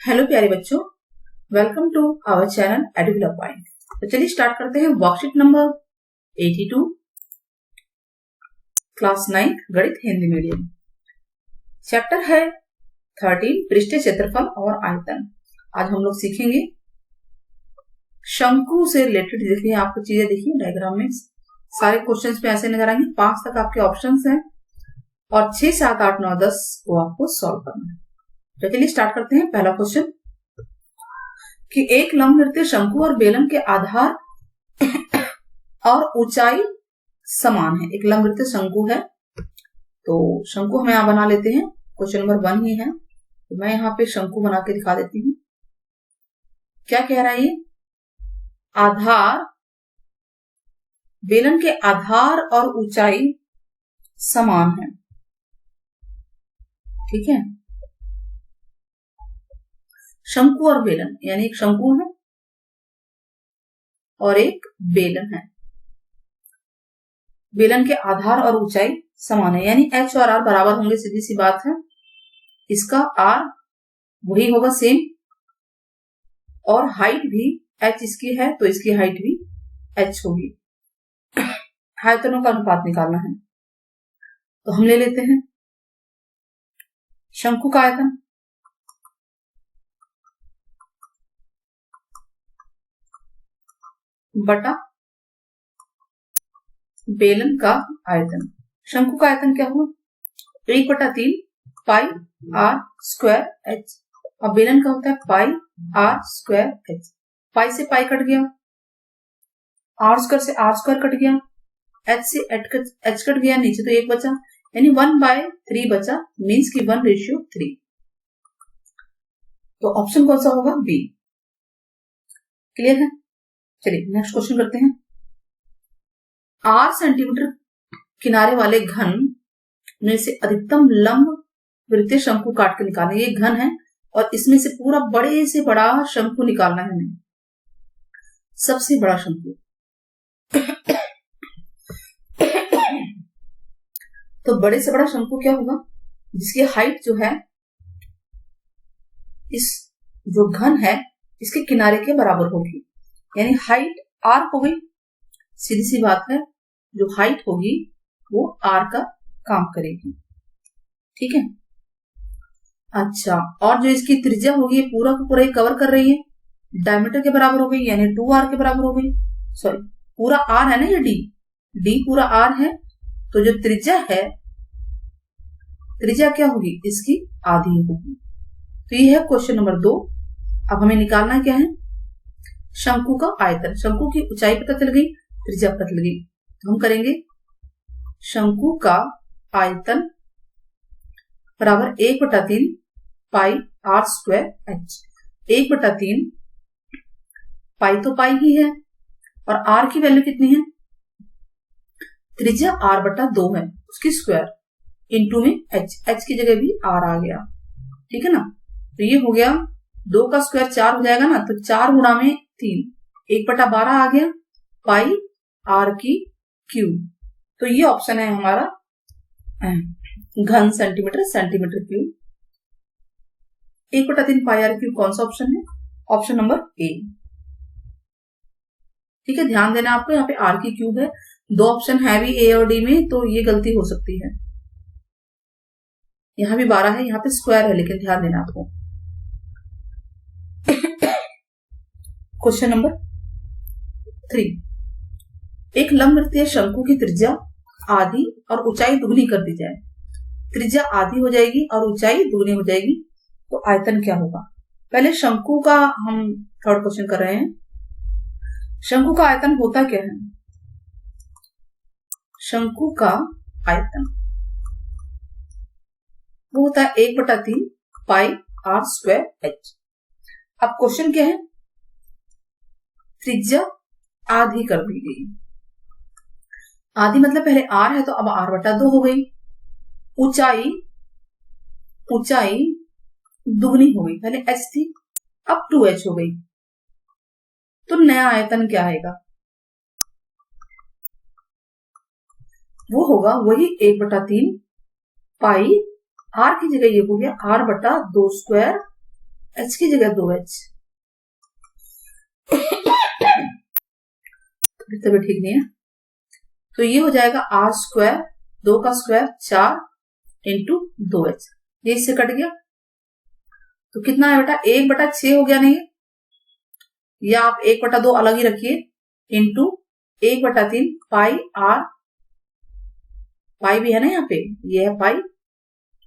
Hello प्यारे बच्चों, welcome to our channel educator point. तो चलिए स्टार्ट करते हैं वर्कशीट नंबर 82, क्लास 9 गणित हिंदी मीडियम। चैप्टर है 13 पृष्ठीय क्षेत्रफल और आयतन। आज हम लोग सीखेंगे शंकु से रिलेटेड। देखिए आपको चीजें देखिए डायग्राम में सारे क्वेश्चंस पे ऐसे नजर आएंगे। 5 तक आपके ऑप्शंस हैं और 6, 7, 8, 9, 10 को आपको सॉल्व करना है। तो चलिए स्टार्ट करते हैं। पहला क्वेश्चन कि एक लंबवृत्तीय शंकु और बेलन के आधार और ऊंचाई समान है। एक लंबवृत्तीय शंकु है, तो शंकु हम यहां बना लेते हैं। क्वेश्चन नंबर 1 ही है, तो मैं यहां पे शंकु बना के दिखा देती हूँ। क्या कह रहा है ये? आधार, बेलन के आधार और ऊंचाई समान है। ठीक है, शंकु और बेलन, यानी एक शंकु है और एक बेलन है। बेलन के आधार और ऊंचाई समान है, यानी एच और आर बराबर होंगे। सीधी सी बात है, इसका आर वही होगा सेम, और हाइट भी एच इसकी है तो इसकी हाइट भी एच होगी। आयतनों का अनुपात निकालना है, तो हम ले लेते हैं शंकु का आयतन बटा बेलन का आयतन। शंकु का आयतन क्या हुआ? 1/3 पाई आर स्क्वायर एच, और बेलन का होता है पाई आर स्क्वायर एच। पाई से पाई कट गया, आर स्क्वायर से आर स्क्वायर कट गया, एच से एच कट गया, नीचे तो 1 बचा, यानी 1/3 बचा, मीन्स की 1:3। तो ऑप्शन कौन सा होगा? बी। क्लियर है? चलिए नेक्स्ट क्वेश्चन करते हैं। 8 सेंटीमीटर किनारे वाले घन में से अधिकतम लंब वृत्तीय शंकु काट के निकालना। ये घन है और इसमें से पूरा बड़े से बड़ा शंकु निकालना है हमें, सबसे बड़ा शंकु। तो बड़े से बड़ा शंकु क्या होगा? जिसकी हाइट जो है इस जो घन है इसके किनारे के बराबर होगी, यानी हाइट आर हो गई। सीधी सी बात है, जो हाइट होगी वो आर का काम करेगी। ठीक है, अच्छा, और जो इसकी त्रिज्या होगी पूरा का पूरा कवर कर रही है, डायमीटर के बराबर हो गई, यानी 2r के बराबर हो गई। सॉरी, पूरा आर है ना, ये डी पूरा आर है, तो जो त्रिज्या है, त्रिज्या क्या होगी? इसकी आधी होगी। तो ये है क्वेश्चन नंबर 2। अब हमें निकालना क्या है? शंकु का आयतन। शंकु की ऊंचाई पता चल गई, त्रिज्या पता चल गई, तो हम करेंगे शंकु का आयतन बराबर 1/3 पाई आर स्क्वायर एच। 1/3 पाई तो पाई ही है, और आर की वैल्यू कितनी है? त्रिज्या r/2 है, उसकी स्क्वायर इंटू में एच की जगह भी आर आ गया। ठीक है ना, तो ये हो गया 2 का स्क्वायर 4 हो जाएगा ना, तो 4 गुणा में 3, 1/12 आ गया पाई आर की क्यूब। तो ये ऑप्शन है हमारा घन centimetre cube. 1/3 pi R cube कौन सा ऑप्शन है? Option number A. ठीक है, ध्यान देना आपको, यहाँ पे आर की क्यूब है, 2 ऑप्शन है भी ए और डी में, तो ये गलती हो सकती है। यहाँ भी 12 है, यहाँ पे स्क्वायर है, लेकिन ध्यान देना आपको। क्वेश्चन नंबर 3, एक लंबवृत्तीय शंकु की त्रिज्या आधी और ऊंचाई दुगनी कर दी जाए। त्रिज्या आधी हो जाएगी और ऊंचाई दुगनी हो जाएगी, तो आयतन क्या होगा? पहले शंकु का हम थर्ड क्वेश्चन कर रहे हैं। शंकु का आयतन होता क्या है? शंकु का आयतन वो होता है 1/3 पाई आर स्क्वायर एच। अब क्वेश्चन क्या है? त्रिज्या आधी कर दी गई। आधी मतलब पहले आर है तो अब r/2 हो गई। ऊंचाई दुगनी हो गई, पहले h थी अब 2h हो गई। तो नया आयतन क्या आएगा? वो होगा वही 1/3 पाई, आर की जगह ये हो गया r/2 स्क्वायर एच की जगह 2H। तबियत ठीक नहीं है, तो ये हो जाएगा R स्क्वायर, 2 का स्क्वायर 4 इंटू 2H। ये इससे कट गया, तो कितना है बेटा 1/6 हो गया। नहीं, या आप 1/2 अलग ही रखिए, इंटू 1/3 पाई R, पाई भी है ना यहाँ पे, ये है पाई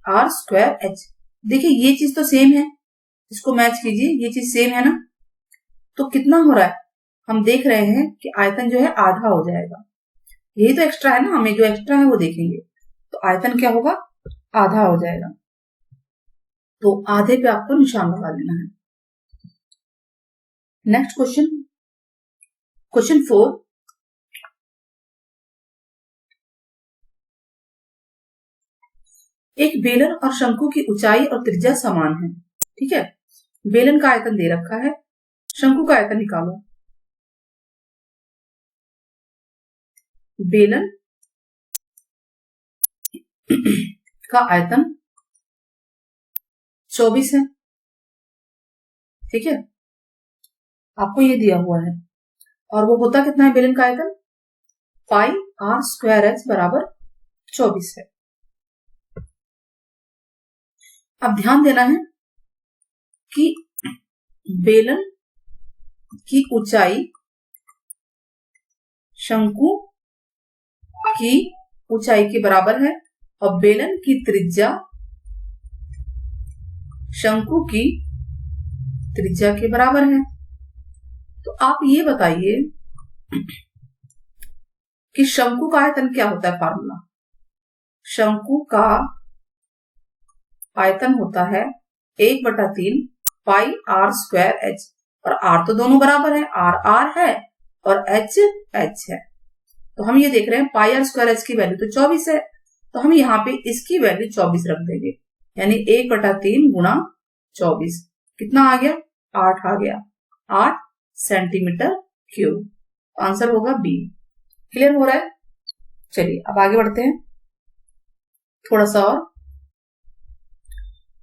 R स्क्वायर H। देखिए ये चीज तो सेम है, इसको मैच कीजिए, ये चीज सेम है ना, तो कितना हो रहा है, हम देख रहे हैं कि आयतन जो है आधा हो जाएगा। यही तो एक्स्ट्रा है ना, हमें जो एक्स्ट्रा है वो देखेंगे, तो आयतन क्या होगा, आधा हो जाएगा। तो आधे पे आपको निशान लगा लेना है। Next question, question 4। एक बेलन और शंकु की ऊंचाई और त्रिज्या समान है, ठीक है। बेलन का आयतन दे रखा है, शंकु का आयतन निकालो। बेलन का आयतन 24 है, ठीक है, आपको ये दिया हुआ है, और वो होता कितना है बेलन का आयतन, पाई R स्क्वायर H बराबर 24 है। अब ध्यान देना है कि बेलन की ऊंचाई शंकु की ऊंचाई के बराबर है, और बेलन की त्रिज्या शंकु की त्रिज्या के बराबर है। तो आप ये बताइए कि शंकु का आयतन क्या होता है, फार्मूला। शंकु का आयतन होता है 1/3 पाई R स्क्वायर H, और R तो दोनों बराबर है, R है और H है। तो हम ये देख रहे हैं पाई R स्क्वायर H की वैल्यू तो 24 है, तो हम यहाँ पे इसकी वैल्यू 24 रख देंगे, यानी 1/3 गुणा 24 कितना आ गया, 8 आ गया, 8 सेंटीमीटर क्यूब। आंसर होगा बी। क्लियर हो रहा है। चलिए अब आगे बढ़ते हैं थोड़ा सा और।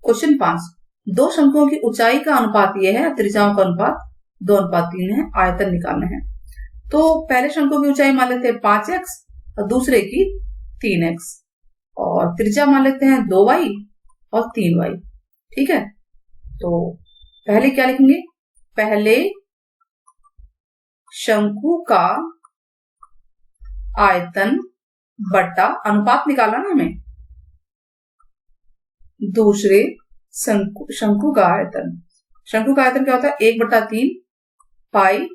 क्वेश्चन 5। दो शंकुओं की ऊंचाई का अनुपात यह है, त्रिज्याओं का अनुपात 2:3 है, आयतन निकालना है। तो पहले शंकु की ऊंचाई मान लेते हैं 5x और दूसरे की 3x, और त्रिज्या मान लेते हैं 2y और 3y, ठीक है। तो पहले क्या लिखेंगे, पहले शंकु का आयतन बटा, अनुपात निकालना ना हमें, दूसरे शंकु का आयतन। शंकु का आयतन क्या होता है, 1/3 पाई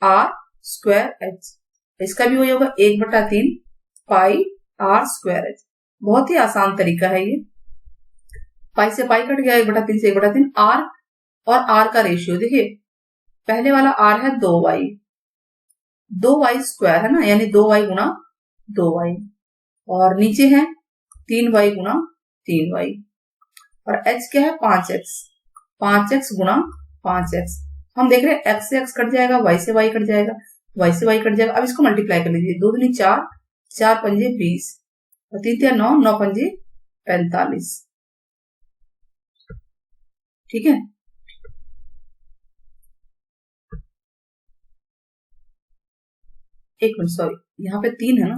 R स्क्वायर H। इसका भी वही होगा 1/3 पाई R स्क्वायर H। बहुत ही आसान तरीका है ये, पाई से पाई कट गया, 1/3 से 1/3। R और R का रेशियो देखिए, पहले वाला R है 2y स्क्वायर है ना, यानी 2y गुणा 2y, और नीचे है 3y गुणा 3y, और h क्या है 5x गुणा 5x। हम देख रहे हैं x से x कट जाएगा, y से y कट जाएगा, y से y कट जाएगा। अब इसको मल्टीप्लाई कर लीजिए, 2 दूनी 4, 4 पंजे 20, और 3 3 9, 9 पंजे 45, ठीक है। एक मिनट, सॉरी, यहाँ पे 3 है ना,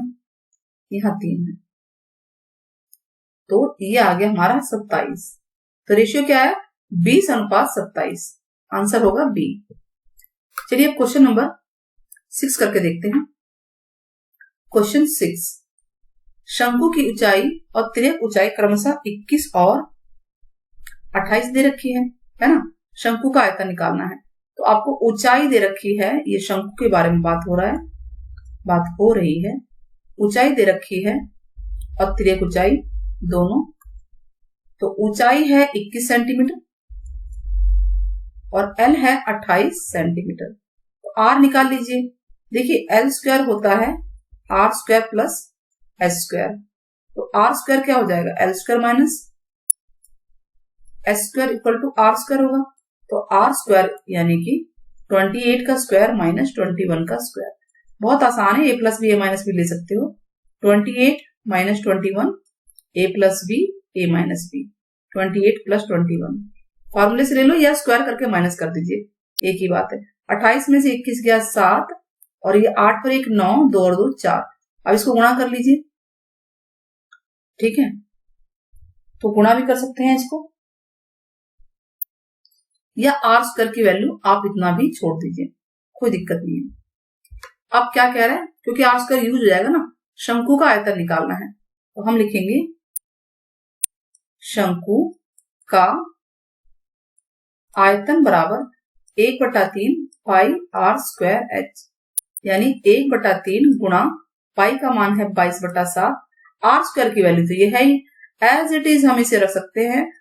यहाँ 3 है, तो ये आ गया हमारा 27। तो रेशियो क्या है, 20:27। आंसर होगा बी। चलिए अब क्वेश्चन नंबर 6 करके देखते हैं। क्वेश्चन 6। शंकु की ऊंचाई और तिर्यक ऊंचाई क्रमशः 21 और 28 दे रखी है ना। शंकु का आयतन निकालना है, तो आपको ऊंचाई दे रखी है, ये शंकु के बारे में बात हो रही है। ऊंचाई दे रखी है और तिर्यक ऊंचाई दोनों, तो ऊंचाई है 21 सेंटीमीटर और L है 28 सेंटीमीटर। तो R निकाल लीजिए। देखिए L स्क्वायर होता है R square plus H square, तो R स्क्वायर क्या हो जाएगा, L square minus H square equal to R square होगा। तो R स्क्वायर यानी कि 28 का स्क्वायर माइनस 21 का स्क्वायर। बहुत आसान है, a plus B, a minus B ले सकते हो। 28 minus 21, a plus B, a minus B, 28 plus 21, फॉर्मूले से ले लो या स्क्वायर करके माइनस कर दीजिए, एक ही बात है। 28 में से 21 गया 7 और ये 8 पर 1 9, 2 और 2 4। अब इसको गुणा कर लीजिए, ठीक है, तो गुणा भी कर सकते हैं इसको, या आर स्क्वायर की वैल्यू आप इतना भी छोड़ दीजिए, कोई दिक्कत नहीं है। अब क्या कह रहा है, क्योंकि आर स्क्वायर यूज हो जाएगा ना, शंकु का आयतन निकालना है, तो हम लिखेंगे शंकु का आयतन बराबर 1/3 पाई आर स्क्वायर एच, यानी 1/3 गुणा पाई का मान है 22/7, आर स्क्वायर की वैल्यू तो ये है ही, एज इट इज हम इसे रख सकते हैं,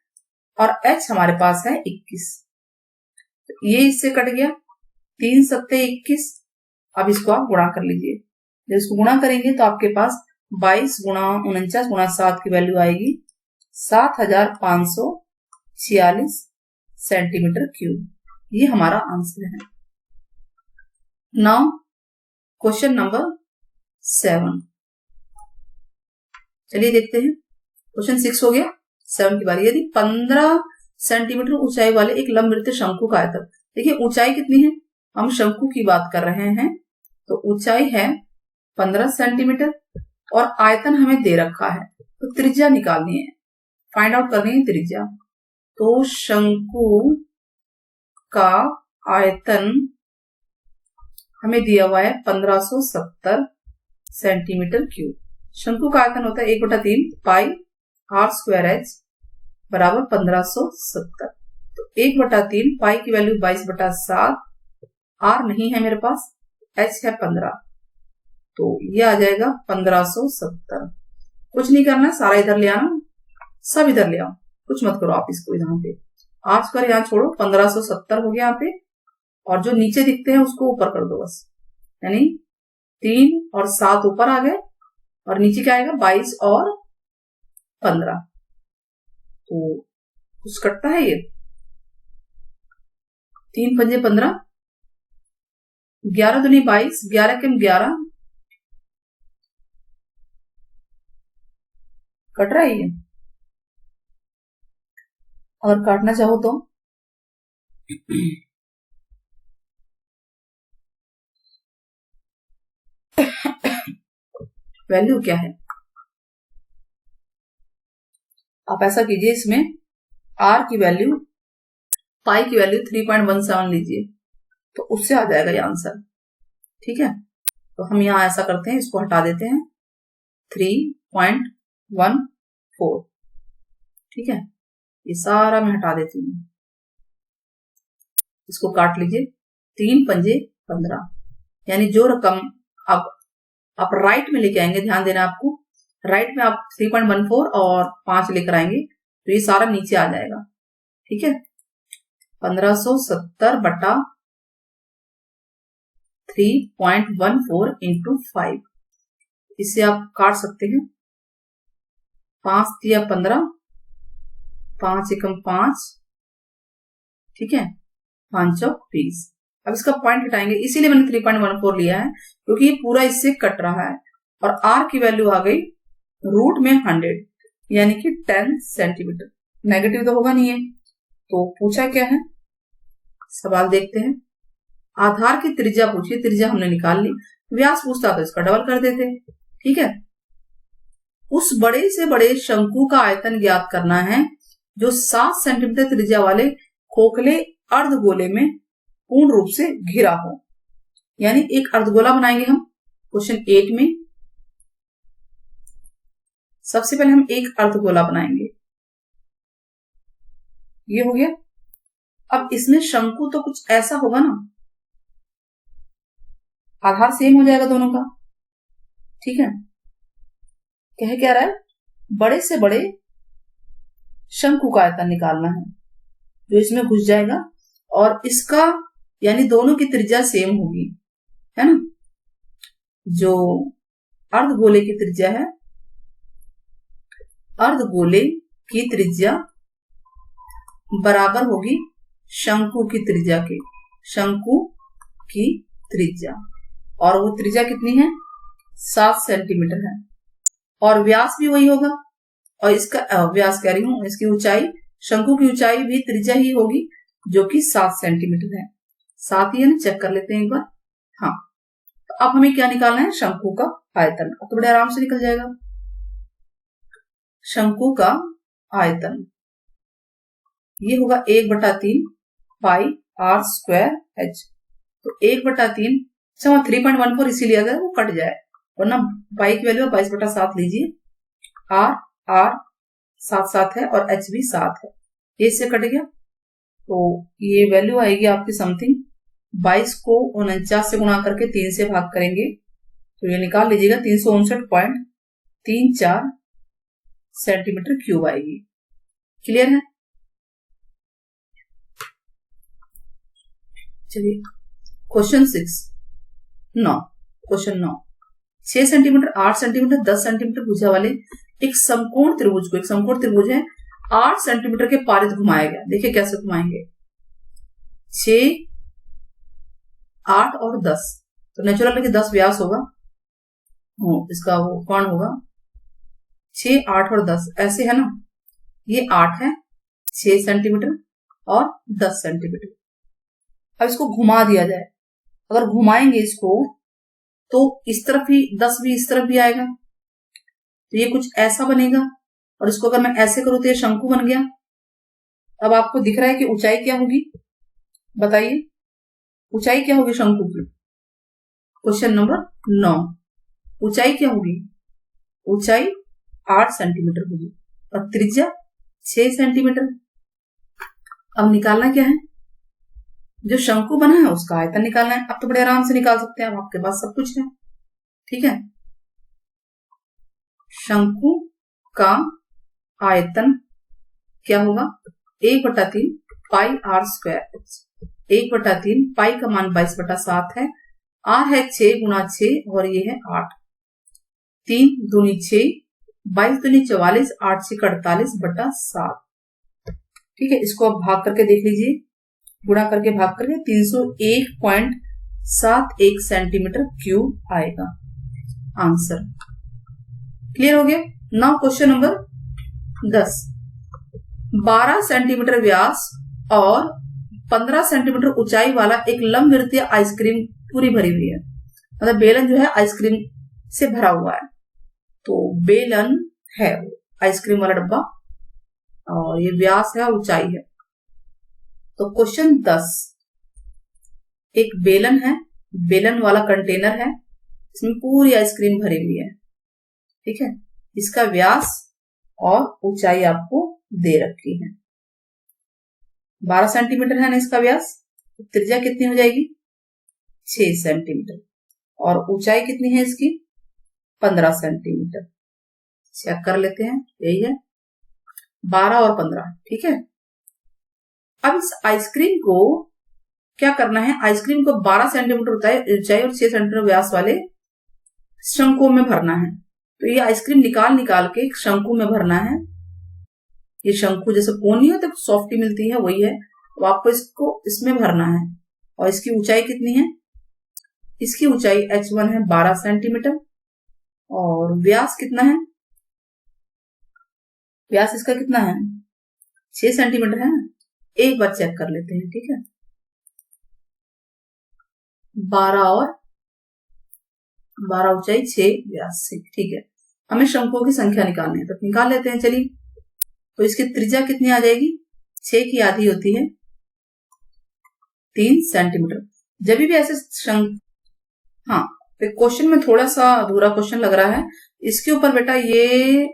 और एच हमारे पास है 21, ये इससे कट गया, 3 सत्ते 21। अब इसको आप गुणा कर लीजिए, जब इसको गुणा करेंगे तो आपके पास 22 गुणा 49 गुणा 7 की वैल्यू आएगी 7546 सेंटीमीटर क्यूब। ये हमारा आंसर है। नाउ क्वेश्चन नंबर 7, चलिए देखते हैं। क्वेश्चन 6 हो गया, 7 की बारी। यदि 15 सेंटीमीटर ऊंचाई वाले एक लंबवृत्तीय शंकु का आयतन, देखिए ऊंचाई कितनी है, हम शंकु की बात कर रहे हैं, तो ऊंचाई है 15 सेंटीमीटर और आयतन हमें दे रखा है, तो त्रिज्या निकालनी है, फाइंड आउट करनी है त्रिज्या। तो शंकु का आयतन हमें दिया हुआ है 1570 सेंटीमीटर क्यूब। शंकु का आयतन होता है 1/3 पाई आर स्क्वायर एच बराबर 1570। तो 1/3 पाई की वैल्यू 22/7, आर नहीं है मेरे पास, एच है 15, तो ये आ जाएगा 1570। कुछ नहीं करना, सारा इधर ले आना, सब इधर ले आओ, कुछ मत करो आप इसको यहाँ पे, आर स्क्वायर यहाँ छोड़ो, 1570 हो गया यहाँ पे, और जो नीचे दिखते हैं उसको ऊपर कर दो बस, यानी 3 और 7 ऊपर आ गए, और नीचे क्या आएगा 22 और 15। तो कुछ कटता है ये, 3 पंजे 15, 11 दूनी 22, 11 के 11 कट रहा है ये, अगर काटना चाहो तो वैल्यू क्या है, आप ऐसा कीजिए, इसमें आर की वैल्यू, पाई की वैल्यू 3.17 लीजिए, तो उससे आ जाएगा ये आंसर, ठीक है। तो हम यहां ऐसा करते हैं, इसको हटा देते हैं, 3.14, ठीक है, ये सारा मैं हटा देती हूँ, इसको काट लीजिए, 3 पंजे 15, यानी जो रकम आप राइट में लेके आएंगे, ध्यान देना आपको, राइट में आप 3.14 और 5 लेकर आएंगे तो ये सारा नीचे आ जाएगा, ठीक है। 1570 बटा 3.14 इंटू 5, इससे आप काट सकते हैं, 5 दिया 15, 5 एकम 5, ठीक है, 5 चौक 20। अब इसका पॉइंट हटाएंगे, इसीलिए मैंने 3.14 लिया है, क्योंकि ये पूरा इससे कट रहा है, और आर की वैल्यू आ गई रूट में 100, यानी कि 10 सेंटीमीटर, नेगेटिव तो होगा नहीं है। तो पूछा क्या है, सवाल देखते हैं। आधार की त्रिज्या पूछिए, त्रिज्या हमने निकाल ली, व्यास पूछता तो इसका डबल कर देते, ठीक है। उस बड़े से बड़े शंकु का आयतन ज्ञात करना है जो 7 सेंटीमीटर त्रिज्या वाले खोखले अर्धगोले में पूर्ण रूप से घिरा हो, यानी एक अर्धगोला बनाएंगे हम क्वेश्चन 8 में। सबसे पहले हम एक अर्धगोला बनाएंगे, ये हो गया। अब इसमें शंकु तो कुछ ऐसा होगा ना, आधार सेम हो जाएगा दोनों का, ठीक है। क्या रहा है, बड़े से बड़े शंकु का आयतन निकालना है जो इसमें घुस जाएगा, और इसका यानी दोनों की त्रिज्या सेम होगी, है ना। जो अर्धगोले की त्रिज्या है, अर्धगोले की त्रिज्या बराबर होगी शंकु की त्रिज्या के, शंकु की त्रिज्या, और वो त्रिज्या कितनी है 7 सेंटीमीटर है, और व्यास भी वही होगा, और इसका व्यास कह रही हूं, इसकी ऊंचाई शंकु की ऊंचाई भी त्रिज्या ही होगी जो कि 7 सेंटीमीटर है। 7 ही है ना, चेक कर लेते हैं एक बार। हाँ, तो अब हमें क्या निकालना है, शंकु का आयतन। अब तो बड़े आराम से निकल जाएगा। शंकु का आयतन ये होगा 1/3 पाई r स्क्वायर h। तो 1/3, अच्छा वहां 3.14 इसीलिए अगर वो कट जाए, वरना पाई की वैल्यू 22/7 लीजिए। r 7 है और h भी 7 है, ये इससे कट गया। तो ये वैल्यू आएगी आपकी समथिंग 22 को 49 से गुणा करके 3 से भाग करेंगे तो ये निकाल लीजिएगा 359.34 सेंटीमीटर क्यूब आएगी। क्लियर है? चलिए क्वेश्चन 9। 6 सेंटीमीटर, 8 सेंटीमीटर, 10 सेंटीमीटर भुजा वाले एक समकोण त्रिभुज को, एक समकोण त्रिभुज है, 8 सेंटीमीटर के पारित घुमाया गया। देखिए कैसे घुमाएंगे, 6, 8 और 10, तो नेचुरल है कि 10 व्यास होगा, इसका वो कोण होगा 6, 8 और 10, ऐसे है ना। ये 8 है, 6 सेंटीमीटर और 10 सेंटीमीटर। अब इसको घुमा दिया जाए, अगर घुमाएंगे इसको तो इस तरफ ही 10 भी इस तरफ भी आएगा, तो ये कुछ ऐसा बनेगा। और इसको अगर मैं ऐसे करूं तो ये शंकु बन गया। अब आपको दिख रहा है कि ऊंचाई क्या होगी, बताइए ऊंचाई क्या होगी शंकु की। क्वेश्चन नंबर 9, ऊंचाई क्या होगी, ऊंचाई 8 सेंटीमीटर होगी और त्रिज्या 6 सेंटीमीटर। अब निकालना क्या है, जो शंकु बना है उसका आयतन निकालना है। अब तो बड़े आराम से निकाल सकते हैं, अब आपके पास सब कुछ है। ठीक है, शंकु का आयतन क्या होगा, 1/3 पाई r स्क्वायर। 1/3 पाई का मान 22/7 है, r है 6 गुणा 6 और ये है 8। 3 दूनी 6, 22 दूनी 44, 8 6 48/7। ठीक है, इसको अब भाग करके देख लीजिए, गुणा करके भाग करके 301.71 सेंटीमीटर क्यूब आएगा आंसर। क्लियर हो गया। नाउ क्वेश्चन नंबर 10, 12 सेंटीमीटर व्यास और 15 सेंटीमीटर ऊंचाई वाला एक लंबवृत्तीय आइसक्रीम पूरी भरी हुई है। मतलब बेलन जो है आइसक्रीम से भरा हुआ है, तो बेलन है आइसक्रीम वाला डब्बा और ये व्यास है, ऊंचाई है। तो क्वेश्चन 10, एक बेलन है, बेलन वाला कंटेनर है, इसमें पूरी आइसक्रीम भरी हुई है। ठीक है, इसका व्यास और ऊंचाई आपको दे रखी है। 12 सेंटीमीटर है ना इसका व्यास, त्रिज्या कितनी हो जाएगी 6 सेंटीमीटर और ऊंचाई कितनी है इसकी 15 सेंटीमीटर। चेक कर लेते हैं, यही है 12 और 15। ठीक है, अब इस आइसक्रीम को क्या करना है, आइसक्रीम को 12 सेंटीमीटर ऊंचाई और 6 सेंटीमीटर व्यास वाले शंकु में भरना है। तो ये आइसक्रीम निकाल के शंकु में भरना है। ये शंकु जैसे कोन नहीं होता सॉफ्टी मिलती है, वही है। तो आपको इसको इसमें भरना है। और इसकी ऊंचाई कितनी है, इसकी ऊंचाई h1 है 12 सेंटीमीटर और व्यास कितना है, व्यास इसका कितना है 6 सेंटीमीटर है ना। एक बार चेक कर लेते हैं। ठीक है, 12 और 12 ऊंचाई 6 व्यास से। ठीक है, हमें शंकुओं की संख्या निकालनी है, तो निकाल लेते हैं। चलिए, तो इसकी त्रिज्या कितनी आ जाएगी, 6 की आधी होती है 3 सेंटीमीटर। जब भी ऐसे हाँ, क्वेश्चन में थोड़ा सा अधूरा क्वेश्चन लग रहा है। इसके ऊपर बेटा ये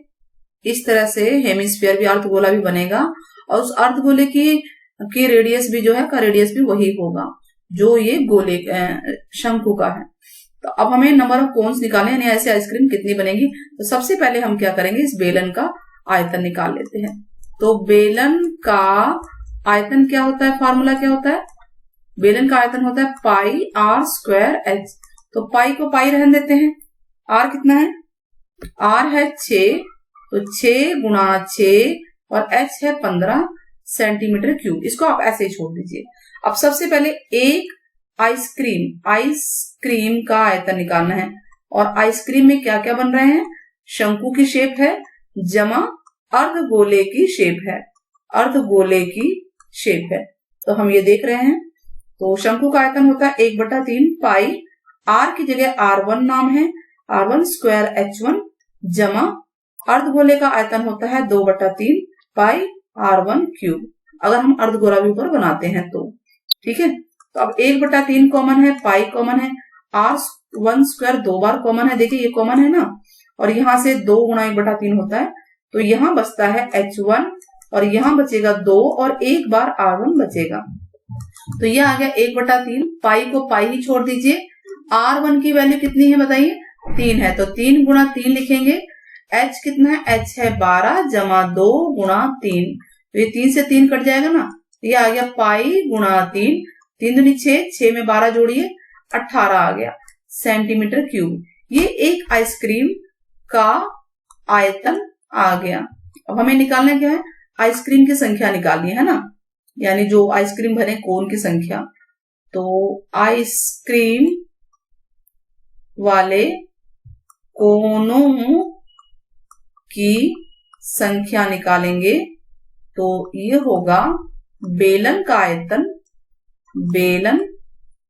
इस तरह से हेमिस्फीयर भी, अर्धगोला भी बनेगा और उस अर्धगोले की रेडियस भी जो है का रेडियस भी वही होगा जो ये गोले शंकु का है। तो अब हमें नंबर ऑफ कोन्स निकालने, यानी ऐसे आइसक्रीम कितनी बनेगी। तो सबसे पहले हम क्या करेंगे, इस बेलन का आयतन निकाल लेते हैं। तो बेलन का आयतन क्या होता है, फार्मूला क्या होता है, बेलन का आयतन होता है पाई r स्क्वायर h। तो पाई को पाई रहने देते हैं, r कितना है, r है 6, तो 6 गुणा 6 और h है 15 सेंटीमीटर क्यूब। इसको आप ऐसे ही छोड़ दीजिए। अब सबसे पहले एक आइसक्रीम का आयतन निकालना है। और आइसक्रीम में क्या क्या बन रहे हैं, शंकु की शेप है जमा अर्धगोले की शेप है। अर्धगोले की शेप है। तो हम ये देख रहे हैं। तो शंकु का आयतन होता है 1/3 पाई, r की जगह r1 नाम है, r1 स्क्वायर h1 जमा अर्धगोले का आयतन होता है 2/3 पाई r1 क्यूब, अगर हम अर्धगोला भी ऊपर बनाते हैं तो। ठीक है, तो अब 1/3 कॉमन है, पाई कॉमन है, r1 स्क्वायर 2 बार कॉमन है, देखिए ये कॉमन है ना, और यहाँ से 2 गुणा 1/3 होता है, तो यहाँ बचता है h1 और यहाँ बचेगा 2 और एक बार r1 बचेगा। तो ये आ गया 1/3, पाई को पाई ही छोड़ दीजिए। r1 की वैल्यू कितनी है बताइए, 3 है, तो 3 गुणा 3 लिखेंगे। h कितना है, h है 12 जमा 2 गुणा 3, तो ये 3 से 3 कट जाएगा ना, ये आ गया पाई गुणा 3, 3 दूनी 6, 6 में 12 जोड़िए 18 आ गया सेंटीमीटर क्यूब। ये एक आइसक्रीम का आयतन आ गया। अब हमें निकालना क्या है, आइसक्रीम की संख्या निकालनी है ना, यानी जो आइसक्रीम भरे कोन की संख्या। तो आइसक्रीम वाले कोनों की संख्या निकालेंगे तो ये होगा बेलन का आयतन, बेलन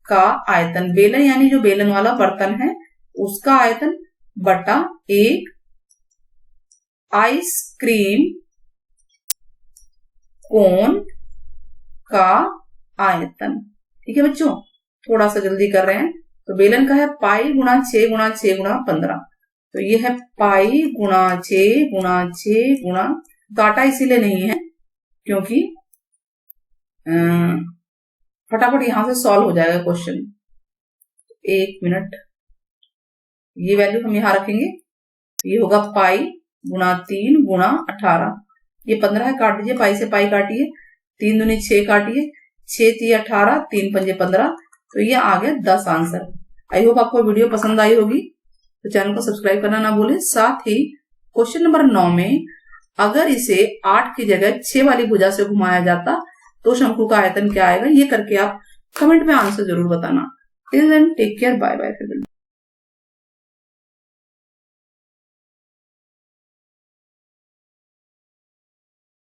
का आयतन, बेलन यानी जो बेलन वाला बर्तन है उसका आयतन बटा एक आइसक्रीम कोन का आयतन। ठीक है बच्चों, थोड़ा सा जल्दी कर रहे हैं। तो बेलन का है पाई गुणा 6 गुणा 6 गुणा 15, तो ये है पाई गुणा 6 गुणा 6 गुणा, काटा इसीलिए नहीं है क्योंकि फटाफट यहां से सॉल्व हो जाएगा क्वेश्चन। 1 मिनट, ये वैल्यू हम यहां रखेंगे, ये होगा पाई गुणा 3 गुणा 18, ये 15 है, काट दीजिए, पाई से पाई काटिए, 3 दूनी 6 काटिए, 6 3 18, 3 पंजे 15, तो ये आ गया 10 आंसर। आई होप आपको वीडियो पसंद आई होगी, तो चैनल को सब्सक्राइब करना ना भूलें। साथ ही क्वेश्चन नंबर 9 में अगर इसे 8 की जगह 6 वाली भुजा से घुमाया जाता तो शंकु का आयतन क्या आएगा, ये करके आप कमेंट में आंसर जरूर बताना। Till then take care, bye bye.